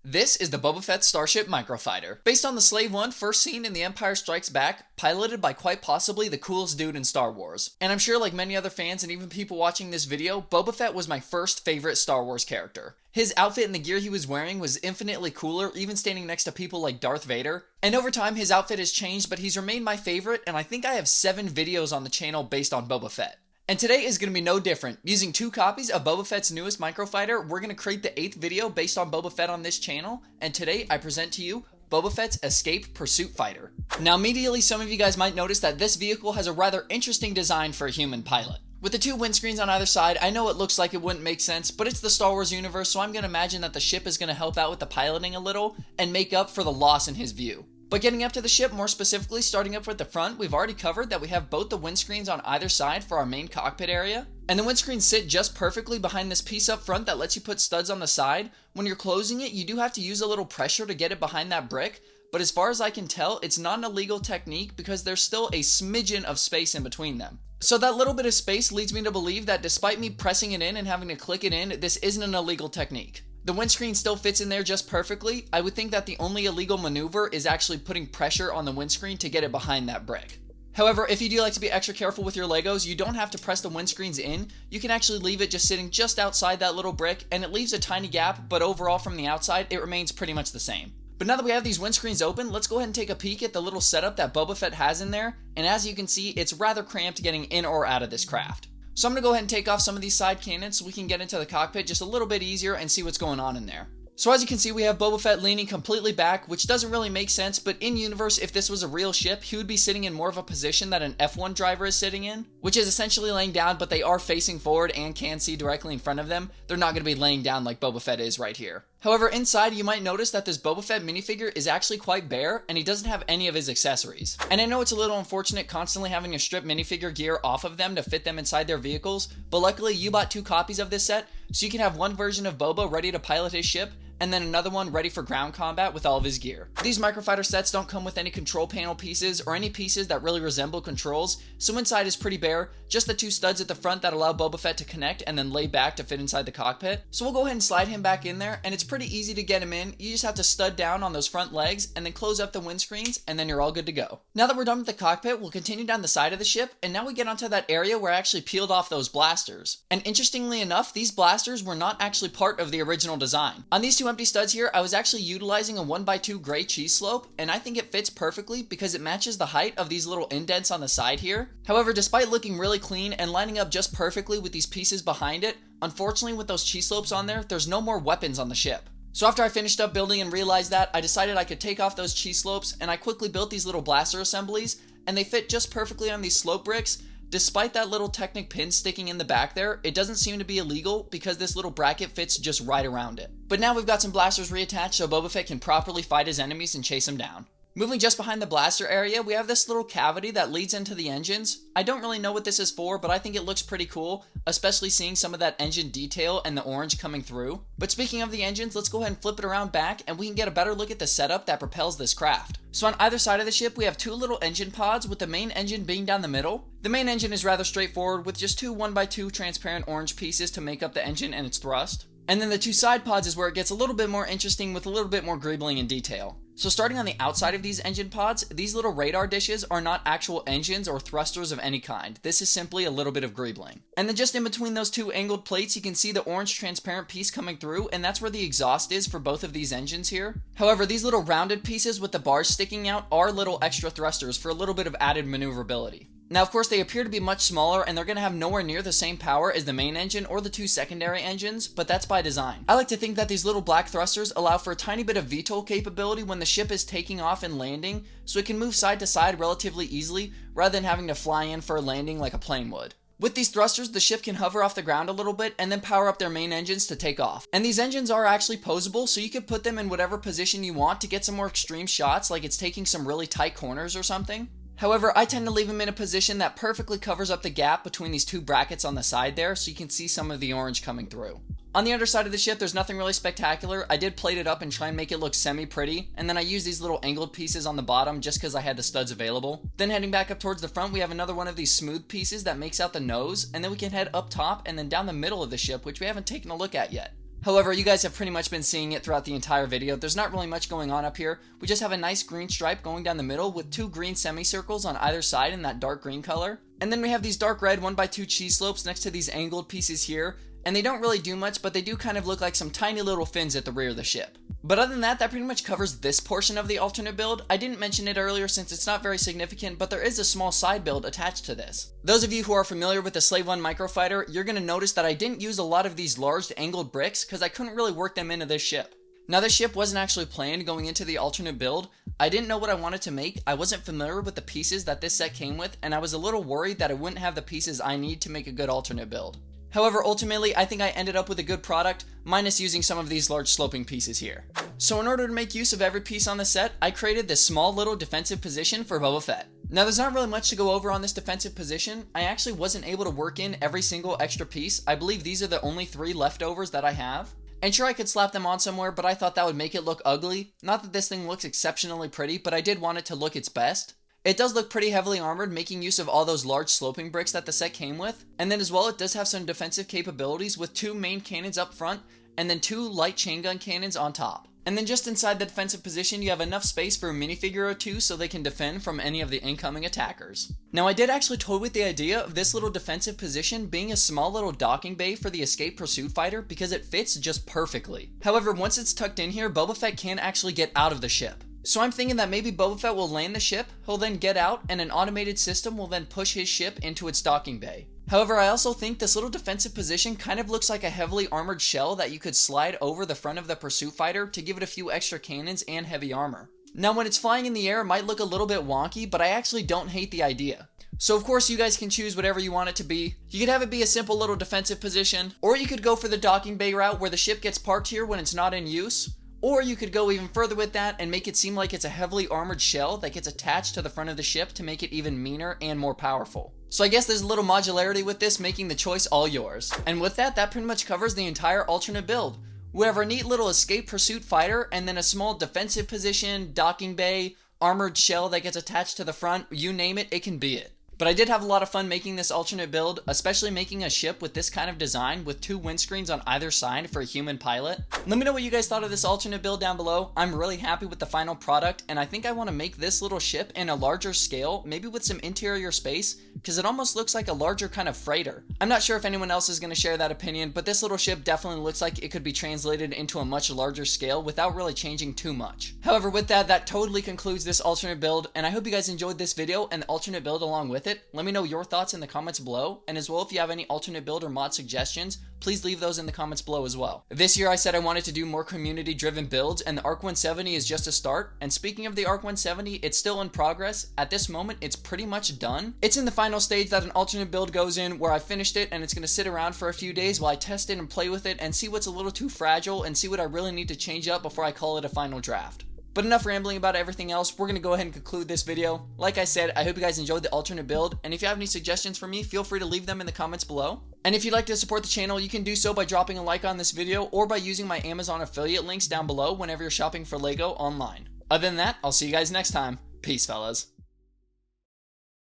This is the Boba Fett Starship Microfighter, based on the Slave One first seen in The Empire Strikes Back, piloted by quite possibly the coolest dude in Star Wars. And I'm sure like many other fans and even people watching this video, Boba Fett was my first favorite Star Wars character. His outfit and the gear he was wearing was infinitely cooler, even standing next to people like Darth Vader. And over time his outfit has changed, but he's remained my favorite, and I think I have 7 videos on the channel based on Boba Fett. And today is going to be no different. Using 2 copies of Boba Fett's newest microfighter, we're going to create the 8th video based on Boba Fett on this channel, and today I present to you Boba Fett's Escape Pursuit Fighter. Now immediately some of you guys might notice that this vehicle has a rather interesting design for a human pilot. With the 2 windscreens on either side, I know it looks like it wouldn't make sense, but it's the Star Wars universe, so I'm going to imagine that the ship is going to help out with the piloting a little and make up for the loss in his view. But getting up to the ship, more specifically starting up with the front, we've already covered that we have both the windscreens on either side for our main cockpit area. And the windscreens sit just perfectly behind this piece up front that lets you put studs on the side. When you're closing it, you do have to use a little pressure to get it behind that brick. But as far as I can tell, it's not an illegal technique because there's still a smidgen of space in between them. So that little bit of space leads me to believe that despite me pressing it in and having to click it in, this isn't an illegal technique. The windscreen still fits in there just perfectly. I would think that the only illegal maneuver is actually putting pressure on the windscreen to get it behind that brick. However, if you do like to be extra careful with your Legos, you don't have to press the windscreens in. You can actually leave it just sitting just outside that little brick, and it leaves a tiny gap, but overall from the outside, it remains pretty much the same. But now that we have these windscreens open, let's go ahead and take a peek at the little setup that Boba Fett has in there, and as you can see, it's rather cramped getting in or out of this craft. So I'm going to go ahead and take off some of these side cannons so we can get into the cockpit just a little bit easier and see what's going on in there. So as you can see, we have Boba Fett leaning completely back, which doesn't really make sense, but in universe, if this was a real ship, he would be sitting in more of a position that an F1 driver is sitting in, which is essentially laying down, but they are facing forward and can see directly in front of them. They're not going to be laying down like Boba Fett is right here. However, inside you might notice that this Boba Fett minifigure is actually quite bare, and he doesn't have any of his accessories. And I know it's a little unfortunate constantly having to strip minifigure gear off of them to fit them inside their vehicles, but luckily you bought 2 copies of this set, so you can have one version of Boba ready to pilot his ship, and then another one ready for ground combat with all of his gear. These microfighter sets don't come with any control panel pieces or any pieces that really resemble controls, so inside is pretty bare, just the 2 studs at the front that allow Boba Fett to connect and then lay back to fit inside the cockpit. So we'll go ahead and slide him back in there, and it's pretty easy to get him in. You just have to stud down on those front legs and then close up the windscreens, and then you're all good to go. Now that we're done with the cockpit, we'll continue down the side of the ship, and now we get onto that area where I actually peeled off those blasters. And interestingly enough, these blasters were not actually part of the original design. On these 2 empty studs here, I was actually utilizing a 1x2 gray cheese slope, and I think it fits perfectly because it matches the height of these little indents on the side here. However, despite looking really clean and lining up just perfectly with these pieces behind it, unfortunately with those cheese slopes on there, there's no more weapons on the ship. So after I finished up building and realized that, I decided I could take off those cheese slopes, and I quickly built these little blaster assemblies, and they fit just perfectly on these slope bricks. Despite that little Technic pin sticking in the back there, it doesn't seem to be illegal because this little bracket fits just right around it. But now we've got some blasters reattached so Boba Fett can properly fight his enemies and chase them down. Moving just behind the blaster area, we have this little cavity that leads into the engines. I don't really know what this is for, but I think it looks pretty cool, especially seeing some of that engine detail and the orange coming through. But speaking of the engines, let's go ahead and flip it around back and we can get a better look at the setup that propels this craft. So on either side of the ship, we have 2 little engine pods with the main engine being down the middle. The main engine is rather straightforward with just 2 1x2 transparent orange pieces to make up the engine and its thrust. And then the 2 side pods is where it gets a little bit more interesting with a little bit more greebling and detail. So starting on the outside of these engine pods, these little radar dishes are not actual engines or thrusters of any kind. This is simply a little bit of greebling. And then just in between those 2 angled plates, you can see the orange transparent piece coming through, and that's where the exhaust is for both of these engines here. However, these little rounded pieces with the bars sticking out are little extra thrusters for a little bit of added maneuverability. Now, of course, they appear to be much smaller, and they're going to have nowhere near the same power as the main engine or the 2 secondary engines, but that's by design. I like to think that these little black thrusters allow for a tiny bit of VTOL capability when the ship is taking off and landing, so it can move side to side relatively easily, rather than having to fly in for a landing like a plane would. With these thrusters, the ship can hover off the ground a little bit and then power up their main engines to take off. And these engines are actually posable, so you can put them in whatever position you want to get some more extreme shots, like it's taking some really tight corners or something. However, I tend to leave them in a position that perfectly covers up the gap between these 2 brackets on the side there, so you can see some of the orange coming through. On the underside of the ship, there's nothing really spectacular. I did plate it up and try and make it look semi-pretty, and then I used these little angled pieces on the bottom just because I had the studs available. Then heading back up towards the front, we have another one of these smooth pieces that makes out the nose, and then we can head up top and then down the middle of the ship, which we haven't taken a look at yet. However, you guys have pretty much been seeing it throughout the entire video. There's not really much going on up here. We just have a nice green stripe going down the middle with 2 green semicircles on either side in that dark green color. And then we have these dark red 1x2 cheese slopes next to these angled pieces here. And they don't really do much, but they do kind of look like some tiny little fins at the rear of the ship. But other than that, that pretty much covers this portion of the alternate build. I didn't mention it earlier since it's not very significant, but there is a small side build attached to this. Those of you who are familiar with the Slave 1 Microfighter, you're going to notice that I didn't use a lot of these large angled bricks because I couldn't really work them into this ship. Now this ship wasn't actually planned going into the alternate build. I didn't know what I wanted to make, I wasn't familiar with the pieces that this set came with, and I was a little worried that I wouldn't have the pieces I need to make a good alternate build. However, ultimately, I think I ended up with a good product, minus using some of these large sloping pieces here. So in order to make use of every piece on the set, I created this small little defensive position for Boba Fett. Now there's not really much to go over on this defensive position. I actually wasn't able to work in every single extra piece. I believe these are the only 3 leftovers that I have. And sure, I could slap them on somewhere, but I thought that would make it look ugly. Not that this thing looks exceptionally pretty, but I did want it to look its best. It does look pretty heavily armored, making use of all those large sloping bricks that the set came with. And then as well, it does have some defensive capabilities with 2 main cannons up front, and then 2 light chain gun cannons on top. And then just inside the defensive position, you have enough space for a minifigure or 2 so they can defend from any of the incoming attackers. Now I did actually toy with the idea of this little defensive position being a small little docking bay for the escape pursuit fighter because it fits just perfectly. However, once it's tucked in here, Boba Fett can actually get out of the ship. So I'm thinking that maybe Boba Fett will land the ship, he'll then get out, and an automated system will then push his ship into its docking bay. However, I also think this little defensive position kind of looks like a heavily armored shell that you could slide over the front of the pursuit fighter to give it a few extra cannons and heavy armor. Now when it's flying in the air, it might look a little bit wonky, but I actually don't hate the idea. So of course you guys can choose whatever you want it to be. You could have it be a simple little defensive position, or you could go for the docking bay route where the ship gets parked here when it's not in use. Or you could go even further with that and make it seem like it's a heavily armored shell that gets attached to the front of the ship to make it even meaner and more powerful. So I guess there's a little modularity with this, making the choice all yours. And with that, that pretty much covers the entire alternate build. We have our neat little escape pursuit fighter, and then a small defensive position, docking bay, armored shell that gets attached to the front, you name it, it can be it. But I did have a lot of fun making this alternate build, especially making a ship with this kind of design with 2 windscreens on either side for a human pilot. Let me know what you guys thought of this alternate build down below. I'm really happy with the final product, and I think I want to make this little ship in a larger scale, maybe with some interior space, because it almost looks like a larger kind of freighter. I'm not sure if anyone else is going to share that opinion, but this little ship definitely looks like it could be translated into a much larger scale without really changing too much. However, with that, that totally concludes this alternate build, and I hope you guys enjoyed this video and the alternate build along with it. Let me know your thoughts in the comments below, and as well if you have any alternate build or mod suggestions, please leave those in the comments below as well. This year I said I wanted to do more community driven builds, and the ARC 170 is just a start. And speaking of the ARC 170, it's still in progress. At this moment it's pretty much done. It's in the final stage that an alternate build goes in, where I finished it and it's going to sit around for a few days while I test it and play with it and see what's a little too fragile and see what I really need to change up before I call it a final draft. But enough rambling about everything else, we're going to go ahead and conclude this video. Like I said, I hope you guys enjoyed the alternate build, and if you have any suggestions for me, feel free to leave them in the comments below. And if you'd like to support the channel, you can do so by dropping a like on this video, or by using my Amazon affiliate links down below whenever you're shopping for LEGO online. Other than that, I'll see you guys next time. Peace, fellas.